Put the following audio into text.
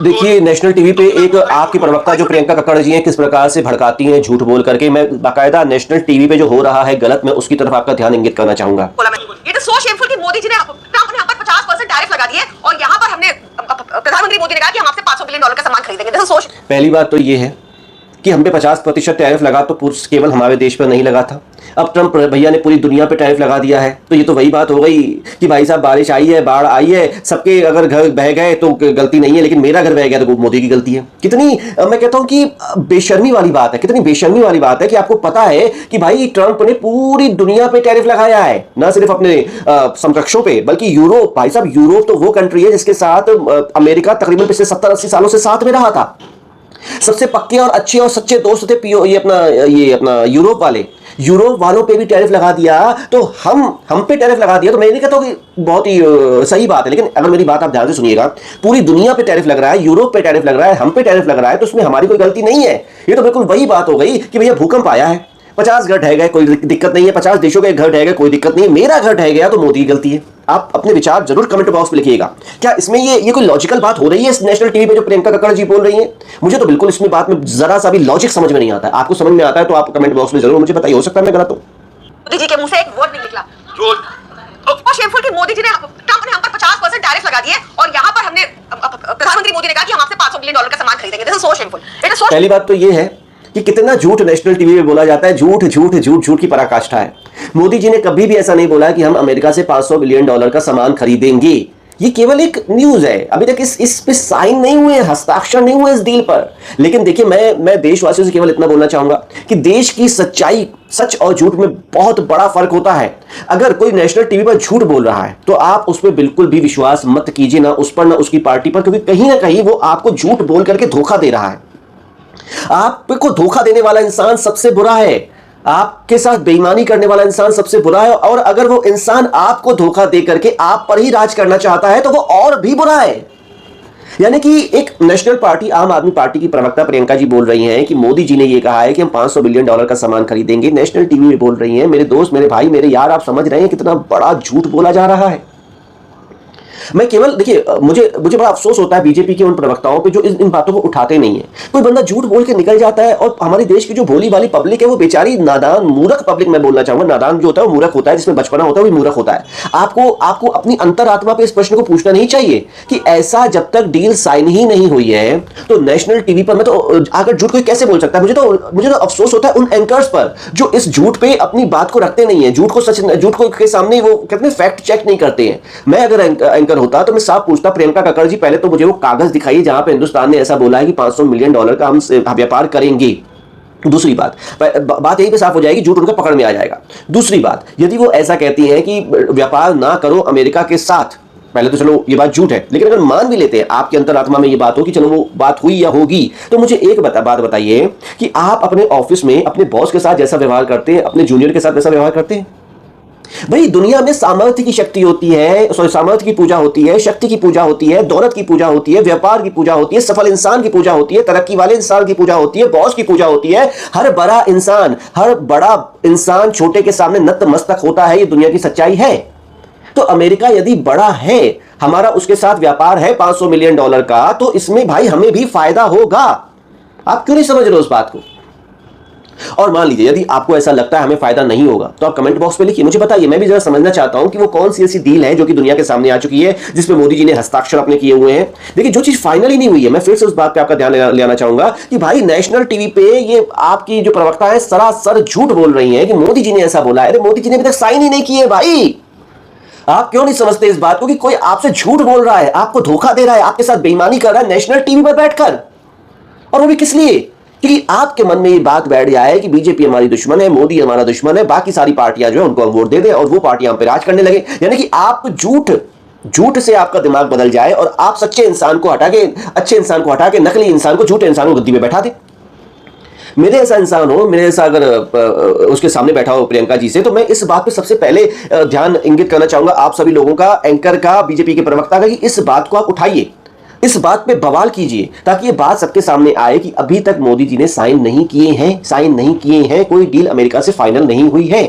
देखिए, national TV पे एक आपकी प्रवक्ता जो प्रियंका कक्कड़ जी हैं, किस प्रकार से भड़काती हैं झूठ बोल करके। मैं बाकायदा नेशनल टीवी पे जो हो रहा है गलत, मैं उसकी तरफ आपका ध्यान इंगित करना चाहूंगा। ये तो सो शेमफुल कि मोदी जी ने ट्रंप ने हम पर 50% टैरिफ लगा दिए और यहाँ पर हमने प्रधानमंत्री मोदी ने कहा कि हम आपसे $500 बिलियन का सामान खरीदेंगे। This is so. पहली बात तो ये है कि हम पे 50% टैरिफ लगा तो केवल हमारे देश पर नहीं लगा था। अब ट्रंप भैया ने पूरी दुनिया पे टैरिफ लगा दिया है, तो ये तो वही बात हो गई कि भाई साहब बारिश आई है, बाढ़ आई है, सबके अगर घर बह गए तो गलती नहीं है, लेकिन मेरा घर बह गया तो मोदी की गलती है। कितनी मैं कहता हूं कि बेशर्मी वाली बात है, कितनी बेशर्मी वाली बात है कि आपको पता है कि भाई ट्रंप ने पूरी दुनिया पे टैरिफ लगाया है, ना सिर्फ अपने समकक्षों पे बल्कि यूरोप। भाई साहब, यूरोप तो वो कंट्री है जिसके साथ अमेरिका तकरीबन पिछले 70-80 सालों से साथ में रहा था। सबसे पक्के और अच्छे और सच्चे दोस्त थे ये अपना यूरोप वालों पे भी टैरिफ लगा दिया, तो हम पे टैरिफ लगा दिया। तो मैं नहीं कहता कि बहुत ही सही बात है, लेकिन अगर मेरी बात आप ध्यान से सुनिएगा, पूरी दुनिया पे टैरिफ लग रहा है, यूरोप पे टैरिफ लग रहा है, हम पे टैरिफ लग रहा है, तो उसमें हमारी कोई गलती नहीं है। ये तो बिल्कुल वही बात हो गई कि भैया भूकंप आया है, 50 घर ढह गए, कोई दिक्कत नहीं है, 50 देशों के घर ढह गए, कोई दिक्कत नहीं है, मेरा घर ढह गया तो मोदी की गलती है। आप अपने विचार जरूर कमेंट बॉक्स में लिखिएगा। क्या इसमें ये कोई लॉजिकल बात हो रही है इस नेशनल टीवी पे जो प्रियंका कक्कड़ जी बोल रही हैं? मुझे तो बिल्कुल इसमें बात में जरा सा भी लॉजिक समझ में नहीं आता है। आपको समझ में आता है तो आप कमेंट बॉक्स में जरूर मुझे बताइए, हो सकता है मैं गलत हूं। मोदी जी के मुंह से एक वर्ड नहीं निकला। और शेमफुल कि मोदी जी ने ट्रंप ने हम पर 50% टैरिफ लगा दिए और यहाँ पर हमने प्रधानमंत्री मोदी ने कहा कि हम आपसे $500 बिलियन का सामान खरीदेंगे। This is so shameful. It is so. पहली बात तो ये है कि कितना झूठ नेशनल टीवी पे बोला जाता है। झूठ झूठ झूठ झूठ की पराकाष्ठा है। मोदी जी ने कभी भी ऐसा नहीं बोला कि हम अमेरिका से $500 बिलियन का सामान खरीदेंगे। ये केवल एक न्यूज है, अभी तक इस पे साइन नहीं हुए, हस्ताक्षर नहीं हुए इस डील पर। लेकिन देखिए, मैं देशवासियों से केवल इतना बोलना चाहूंगा कि देश की सच्चाई, सच और झूठ में बहुत बड़ा फर्क होता है। अगर कोई नेशनल टीवी पर झूठ बोल रहा है तो आप उस पर बिल्कुल भी विश्वास मत कीजिए, ना उस पर ना उसकी पार्टी पर, क्योंकि कहीं ना कहीं वो आपको झूठ बोल करके धोखा दे रहा है। आपको धोखा देने वाला इंसान सबसे बुरा है, आपके साथ बेईमानी करने वाला इंसान सबसे बुरा है, और अगर वो इंसान आपको धोखा दे करके आप पर ही राज करना चाहता है तो वो और भी बुरा है। यानी कि एक नेशनल पार्टी, आम आदमी पार्टी की प्रवक्ता प्रियंका जी बोल रही हैं कि मोदी जी ने ये कहा है कि हम $500 बिलियन का सामान खरीदेंगे। नेशनल टीवी में बोल रही हैं। मेरे दोस्त, मेरे भाई, मेरे यार, आप समझ रहे हैं कितना बड़ा झूठ बोला जा रहा है। मैं केवल देखिए, मुझे बड़ा अफसोस होता है बीजेपी के उन प्रवक्ताओं पे जो इन बातों को उठाते नहीं है। कोई बंदा झूठ बोल के निकल जाता है और हमारे देश की जो भोली भाली पब्लिक है, वो बेचारी नादान मूर्ख पब्लिक, मैं बोलना चाहूंगा, नादान जो होता है वो मूर्ख होता है, जिसमें बचपना होता है वो मूर्ख होता है। आपको अपनी अंतरात्मा पे इस प्रश्न को पूछना नहीं चाहिए कि ऐसा जब तक डील साइन ही नहीं हुई है तो नेशनल टीवी पर मैं तो आकर झूठ कोई कैसे बोल सकता है। मुझे तो अफसोस होता है उन एंकर्स पर जो इस झूठ पे अपनी बात को रखते नहीं है, झूठ को के सामने वो कितने फैक्ट चेक नहीं करते हैं। मैं अगर एंकर होता तो मैं साफ पूछता, प्रियंका कक्कड़ जी, पहले तो मुझे वो कागज दिखाइए जहां पे हिंदुस्तान ने ऐसा बोला है कि $500 मिलियन का हम व्यापार करेंगे। दूसरी बात यही पे साफ हो जाएगी, झूठ उनका पकड़ में आ जाएगा। दूसरी बात, यदि वो ऐसा कहती हैं कि व्यापार ना करो अमेरिका के साथ, पहले तो चलो ये बात झूठ है, लेकिन अगर मान भी लेते हैं, आपके अंतरात्मा में ये बात हो कि चलो वो बात हुई या होगी, तो मुझे एक बात बताइए कि आप अपने ऑफिस में अपने बॉस के साथ जैसा व्यवहार करते हैं, अपने जूनियर के साथ वैसा व्यवहार करते हैं? भाई, दुनिया में सामर्थ्य की शक्ति होती है, सामर्थ्य की पूजा होती है, शक्ति की पूजा होती है, दौलत की पूजा होती है, व्यापार की पूजा होती है, सफल इंसान की पूजा होती है, तरक्की वाले इंसान की पूजा होती है, बॉस की पूजा होती है। हर बड़ा इंसान छोटे के सामने नतमस्तक होता है। ये दुनिया की सच्चाई है। तो अमेरिका यदि बड़ा है, हमारा उसके साथ व्यापार है $500 मिलियन का, तो इसमें भाई हमें भी फायदा होगा। आप क्यों नहीं समझ रहे उस बात को? और मान लीजिए यदि आपको ऐसा लगता है हमें फायदा नहीं होगा, तो आप कमेंट बॉक्स पे लिखिए, मुझे बताइए। मैं भी जरा समझना चाहता हूं कि वो कौन सी ऐसी डील है जो कि दुनिया के सामने आ चुकी है, जिसपे मोदी जी ने हस्ताक्षर अपने किए हुए हैं। देखिए, जो चीज फाइनली नहीं हुई है, मैं फिर से उस बात पे आपका ध्यान लेना चाहूंगा कि भाई नेशनल टीवी पे ये आपकी जो प्रवक्ता है सरासर झूठ बोल रही है कि मोदी जी ने ऐसा बोला है। अरे मोदी जी ने अभी तक साइन ही नहीं किए भाई। आप क्यों नहीं समझते इस बात को कि कोई आपसे झूठ बोल रहा है, आपको धोखा दे रहा है, आपके साथ बेईमानी कर रहा है नेशनल टीवी पर बैठकर, और वो भी किस लिए? क्योंकि आपके मन में ये बात बैठ गया है कि बीजेपी हमारी दुश्मन है, मोदी हमारा दुश्मन है, बाकी सारी पार्टियां जो है उनको हम वोट दे दें और वो पार्टियां हम पे राज करने लगे। यानी कि आप झूठ से आपका दिमाग बदल जाए और आप सच्चे इंसान को हटा के, अच्छे इंसान को हटा के, नकली इंसान को, झूठे इंसान को गद्दी में बैठा दे। मेरे ऐसा इंसान हो, मेरे ऐसा अगर उसके सामने बैठा हो प्रियंका जी से, तो मैं इस बात पे सबसे पहले ध्यान इंगित करना चाहूंगा आप सभी लोगों का, एंकर का, बीजेपी के प्रवक्ता का, कि इस बात को आप उठाइए, इस बात पे बवाल कीजिए, ताकि ये बात सबके सामने आए कि अभी तक मोदी जी ने साइन नहीं किए हैं, कोई डील अमेरिका से फाइनल नहीं हुई है।